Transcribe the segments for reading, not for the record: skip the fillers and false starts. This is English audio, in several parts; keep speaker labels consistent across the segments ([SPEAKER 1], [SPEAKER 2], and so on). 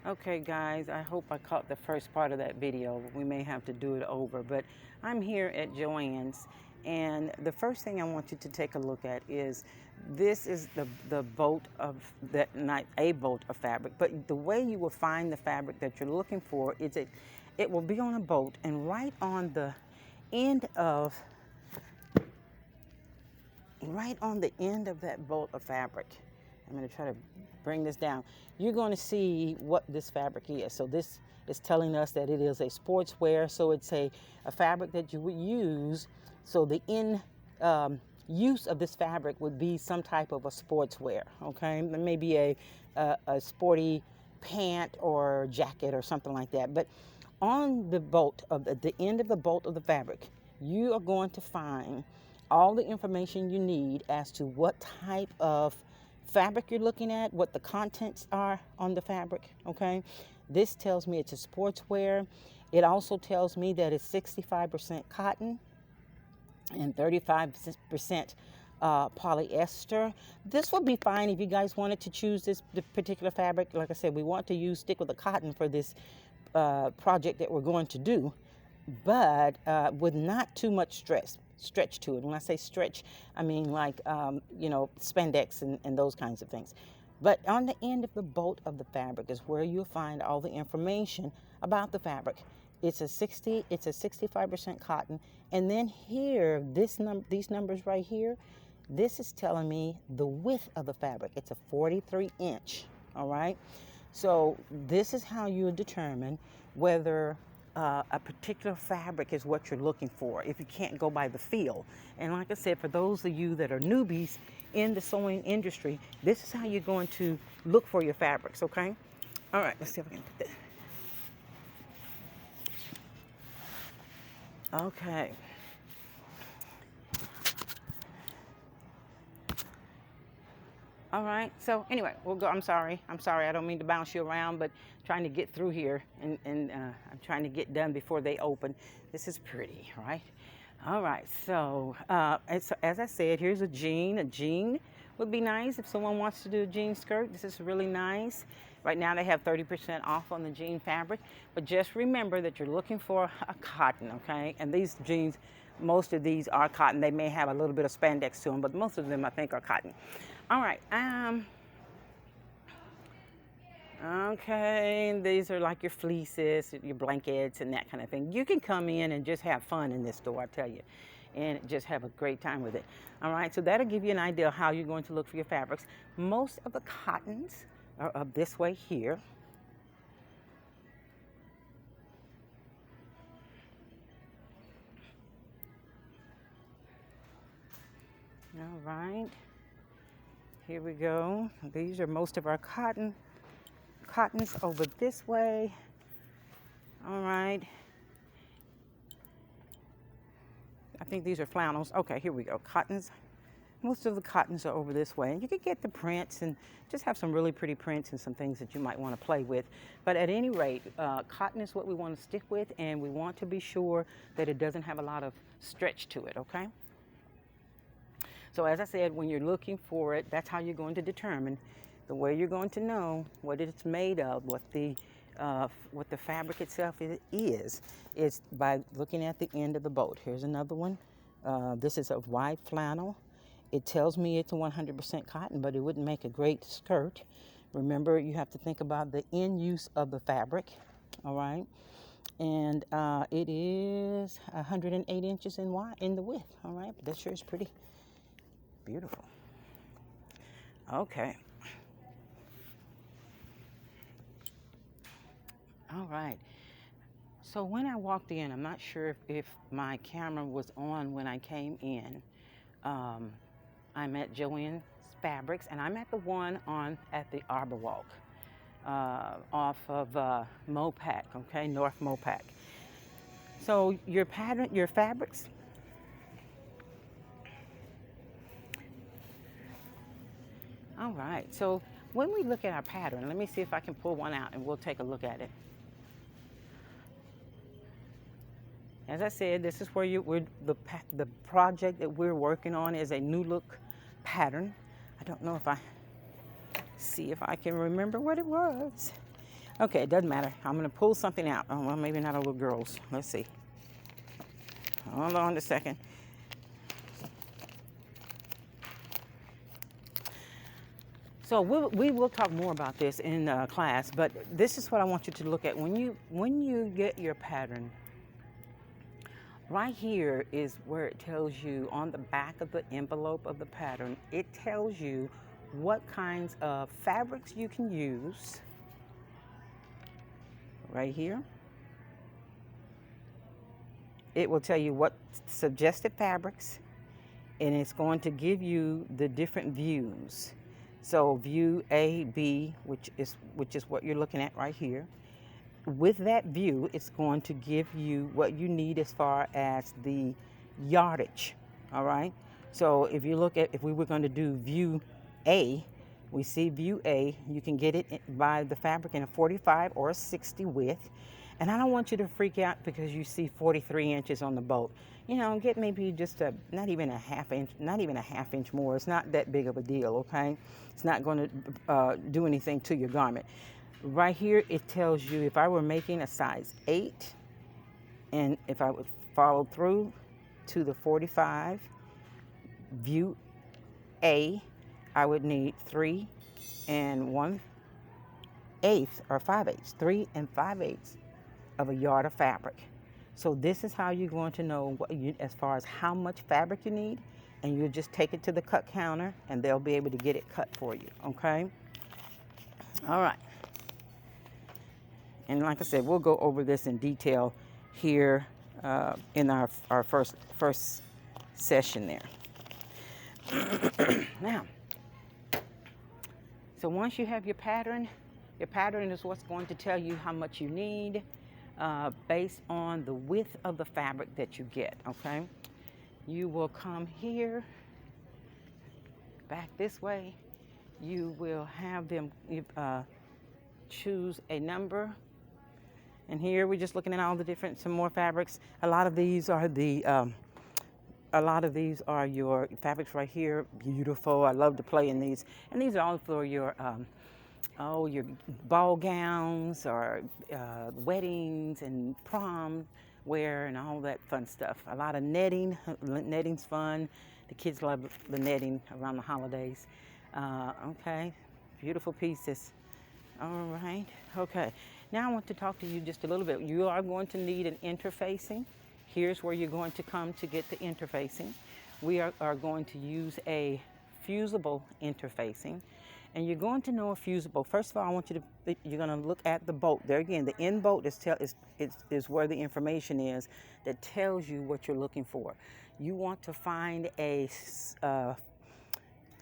[SPEAKER 1] Okay, guys, I hope I caught the first part of that video. We may have to do it over, but I'm here at Joann's, and the first thing I want you to take a look at is this is the bolt of that not a bolt of fabric, but the way you will find the fabric that you're looking for is it will be on a bolt, and end of right on the end of that bolt of fabric. I'm going to try to bring this down. You're going to see what this fabric is. So this is telling us that it is a sportswear. So it's a fabric that you would use. So the use of this fabric would be some type of a sportswear. Okay, maybe a sporty pant or jacket or something like that. But on the bolt of the end of the bolt of the fabric, you are going to find all the information you need as to what type of fabric you're looking at, what the contents are on the fabric, okay? This tells me it's a sportswear. It also tells me that it's 65% cotton and 35% polyester. This would be fine if you guys wanted to choose this particular fabric. Like I said, we want to stick with the cotton for this project that we're going to do, but with not too much stretch to it. When I say stretch, I mean like, spandex and those kinds of things. But on the end of the bolt of the fabric is where you'll find all the information about the fabric. It's a 65% cotton. And then here, these numbers right here, this is telling me the width of the fabric. It's a 43 inch, all right? So this is how you determine whether a particular fabric is what you're looking for if you can't go by the feel. And like I said, for those of you that are newbies in the sewing industry, this is how you're going to look for your fabrics, okay? All right, let's see if I can put that. Okay. All right, so anyway, we'll go. I'm sorry, I don't mean to bounce you around, but trying to get through here, and I'm trying to get done before they open. This is pretty, right? All right, so as I said, here's a jean. A jean would be nice if someone wants to do a jean skirt. This is really nice. Right now they have 30% off on the jean fabric, but just remember that you're looking for a cotton, okay? And these jeans, most of these are cotton. They may have a little bit of spandex to them, but most of them I think are cotton. All right, okay, these are like your fleeces, your blankets, and that kind of thing. You can come in and just have fun in this store, I tell you, and just have a great time with it. All right, so that'll give you an idea of how you're going to look for your fabrics. Most of the cottons are up this way here. All right, here we go. These are most of our cottons over this way. All right. I think these are flannels. Okay, here we go. Cottons. Most of the cottons are over this way. And you can get the prints and just have some really pretty prints and some things that you might want to play with. But at any rate, cotton is what we want to stick with, and we want to be sure that it doesn't have a lot of stretch to it, okay? So as I said, when you're looking for it, that's how you're going to determine. The way you're going to know what it's made of, what the fabric itself is by looking at the end of the bolt. Here's another one. This is a wide flannel. It tells me it's a 100% cotton, but it wouldn't make a great skirt. Remember, you have to think about the end use of the fabric, all right? And it is 108 inches in the width, all right? But that sure is pretty beautiful. Okay. All right. So when I walked in, I'm not sure if my camera was on when I came in. I'm at Joann's Fabrics, and I'm at the one at the Arbor Walk off of Mopac, okay, North Mopac. So your fabrics. All right, so when we look at our pattern, let me see if I can pull one out and we'll take a look at it. As I said, this is where the project that we're working on is a new look pattern. I don't know if I can remember what it was. Okay, it doesn't matter. I'm going to pull something out. Oh, well, maybe not a little girl's. Let's see. Hold on a second. So we will talk more about this in class, but this is what I want you to look at. When you get your pattern, right here is where it tells you on the back of the envelope of the pattern, it tells you what kinds of fabrics you can use. Right here. It will tell you what suggested fabrics, and it's going to give you the different views. So view A, B, which is what you're looking at right here. With that view, it's going to give you what you need as far as the yardage. All right. So if you look at, if we were going to do view A, we see view A, you can get it by the fabric in a 45 or a 60 width. And I don't want you to freak out because you see 43 inches on the boat. You know, get maybe just not even a half inch more. It's not that big of a deal, okay? It's not going to do anything to your garment. Right here, it tells you if I were making a size 8, and if I would follow through to the 45, view A, I would need 3 1/8 or 5/8, 3 5/8 of a yard of fabric. So this is how you're going to know what as far as how much fabric you need, and you just take it to the cut counter and they'll be able to get it cut for you, okay? All right. And like I said, we'll go over this in detail here in our first session there. Now, so once you have your pattern is what's going to tell you how much you need based on the width of the fabric that you get, okay? You will come here, back this way. You will have them choose a number. And here we're just looking at all the different, some more fabrics. A lot of these are your fabrics right here. Beautiful. I love to play in these. And these are all for your your ball gowns or weddings and prom wear and all that fun stuff. A lot of netting. Netting's fun. The kids love the netting around the holidays. Okay, beautiful pieces. All right, okay. Now I want to talk to you just a little bit. You are going to need an interfacing. Here's where you're going to come to get the interfacing. We are going to use a fusible interfacing. And you're going to know a fusible. First of all, I want you to, you're going to look at the boat. There again, the end boat is where the information is that tells you what you're looking for. You want to find a,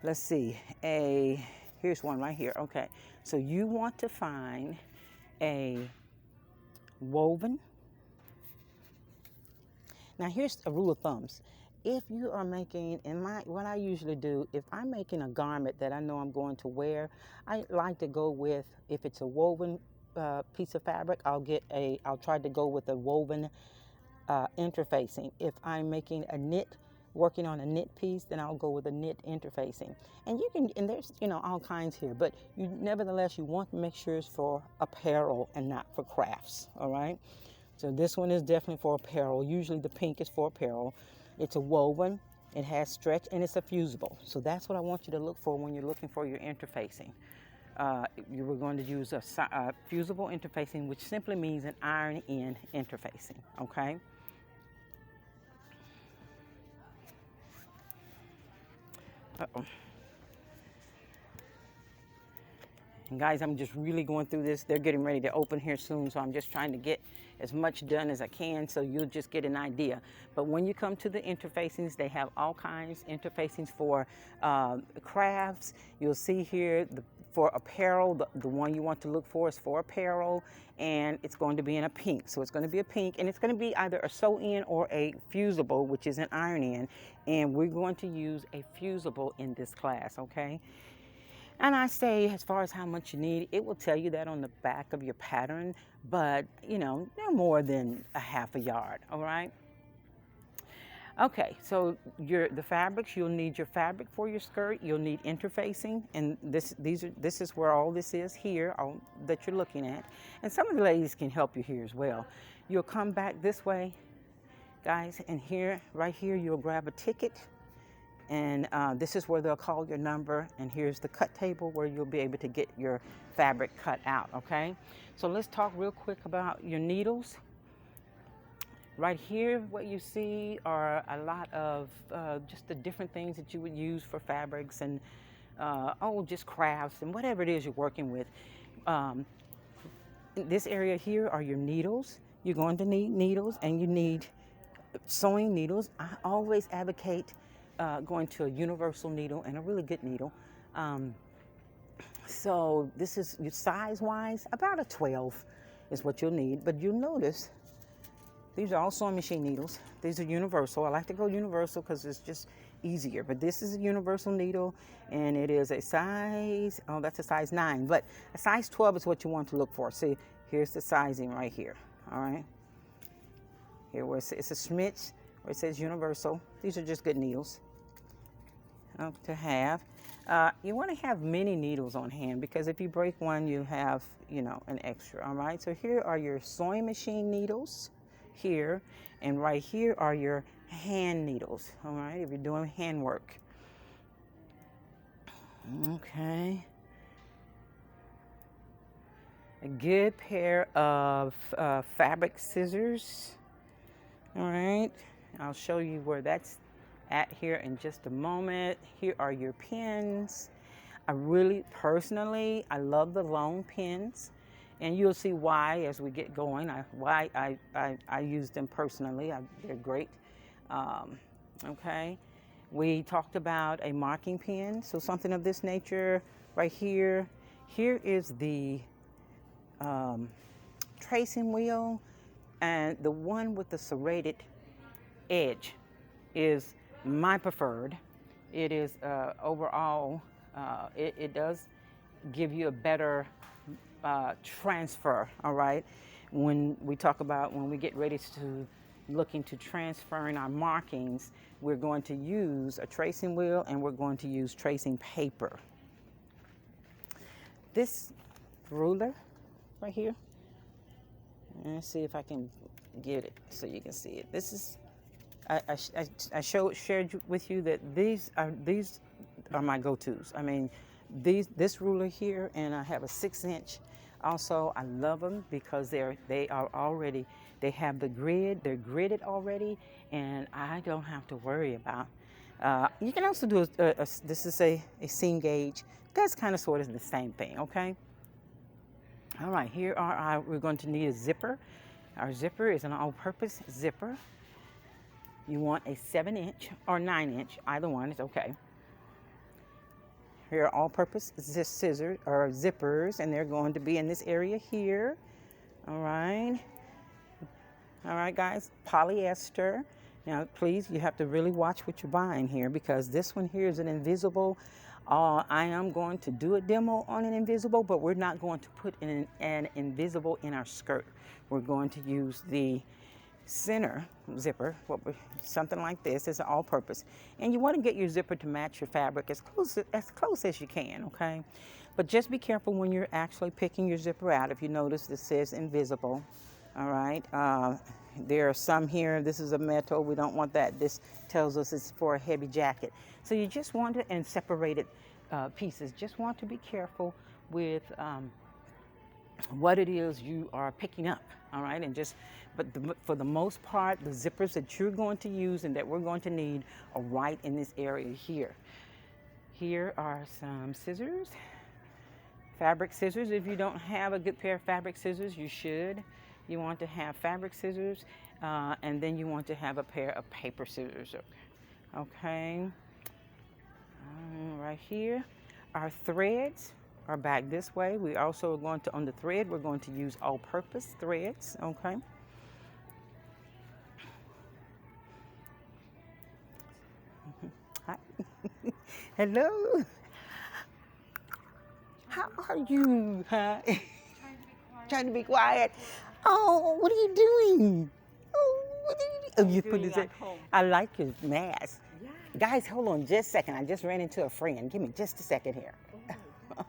[SPEAKER 1] let's see, here's one right here. Okay, so you want to find a woven. Now here's a rule of thumbs. If you are making, what I usually do, if I'm making a garment that I know I'm going to wear, I like to go with, if it's a woven piece of fabric, I'll try to go with a woven interfacing. If I'm making a knit, working on a knit piece, then I'll go with a knit interfacing. And there's, all kinds here, but nevertheless, you want to make sure it's for apparel and not for crafts, all right? So this one is definitely for apparel. Usually the pink is for apparel. It's a woven, it has stretch, and it's a fusible. So that's what I want you to look for when you're looking for your interfacing. You were going to use a fusible interfacing, which simply means an iron-in interfacing, okay? Uh-oh. And guys, I'm just really going through this. They're getting ready to open here soon, so I'm just trying to get as much done as I can so you'll just get an idea. But when you come to the interfacings, they have all kinds of interfacings for crafts. You'll see here for apparel, the one you want to look for is for apparel, and it's going to be in a pink. So it's going to be a pink, and it's going to be either a sew-in or a fusible, which is an iron-in, and we're going to use a fusible in this class, okay? And I say, as far as how much you need, it will tell you that on the back of your pattern, but, no more than a half a yard, all right? Okay, so the fabrics, you'll need your fabric for your skirt. You'll need interfacing, and this is where all this is here, all that you're looking at. And some of the ladies can help you here as well. You'll come back this way, guys, and here, right here, you'll grab a ticket, and this is where they'll call your number. And here's the cut table where you'll be able to get your fabric cut out. Okay, so let's talk real quick about your needles. Right here, what you see are a lot of just the different things that you would use for fabrics and just crafts and whatever it is you're working with. In this area here are your needles. You're going to need needles, and you need sewing needles. I always advocate going to a universal needle and a really good needle. So this is size-wise, about a 12 is what you'll need, but you'll notice these are all sewing machine needles. These are universal. I like to go universal because it's just easier. But this is a universal needle, and it is a size, that's a size 9. But a size 12 is what you want to look for. See, here's the sizing right here. All right. Here where it's a Schmitz, where it says universal. These are just good needles to have. You want to have many needles on hand because if you break one, you have, an extra. All right. So here are your sewing machine needles. Here, and right here are your hand needles. All right, if you're doing handwork. Okay. A good pair of fabric scissors. All right, I'll show you where that's at here in just a moment. Here are your pins. I love the long pins. And you'll see why as we get going. Why I use them personally. They're great. Okay. We talked about a marking pen, so something of this nature right here. Here is the tracing wheel, and the one with the serrated edge is my preferred. It is overall, it does give you a better transfer, all right? When we get ready to looking to transferring our markings, we're going to use a tracing wheel and we're going to use tracing paper. This ruler right here, let's see if I can get it so you can see it. This is, I shared with you that these are my go-tos. I mean, this ruler here, and I have a 6-inch. Also, I love them because they have the grid. They're gridded already, and I don't have to worry about. You can also do this is a seam gauge. That's kind of sort of the same thing. Okay. All right. Here we're going to need a zipper. Our zipper is an all-purpose zipper. You want a 7-inch or 9-inch. Either one is okay. Here are all-purpose scissors or zippers, and they're going to be in this area here. All right, guys. Polyester. Now, please, you have to really watch what you're buying here because this one here is an invisible. I am going to do a demo on an invisible, but we're not going to put an invisible in our skirt. We're going to use the center zipper, something like this. It's an all-purpose, and you want to get your zipper to match your fabric as close as you can. Okay, but just be careful when you're actually picking your zipper out. If you notice, this says invisible. All right, there are some here. This is a metal. We don't want that. This tells us it's for a heavy jacket. So you just want to, and separated pieces. Just want to be careful with what it is you are picking up. All right, but for the most part, the zippers that you're going to use and that we're going to need are right in this area here. Here are some scissors, fabric scissors. If you don't have a good pair of fabric scissors, you should. You want to have fabric scissors, and then you want to have a pair of paper scissors. Okay, right here. Our threads are back this way. We also are going to, on the thread, we're going to use all-purpose threads. Okay. Hi. Hello. How are you? Huh? Trying to be quiet. Oh, what are you doing? Oh, what are you doing? Oh, you put
[SPEAKER 2] doing
[SPEAKER 1] this
[SPEAKER 2] at
[SPEAKER 1] in.
[SPEAKER 2] home.
[SPEAKER 1] I like your mask.
[SPEAKER 2] Yeah.
[SPEAKER 1] Guys, hold on just a second. I just ran into a friend. Give me just a second here.
[SPEAKER 2] Oh.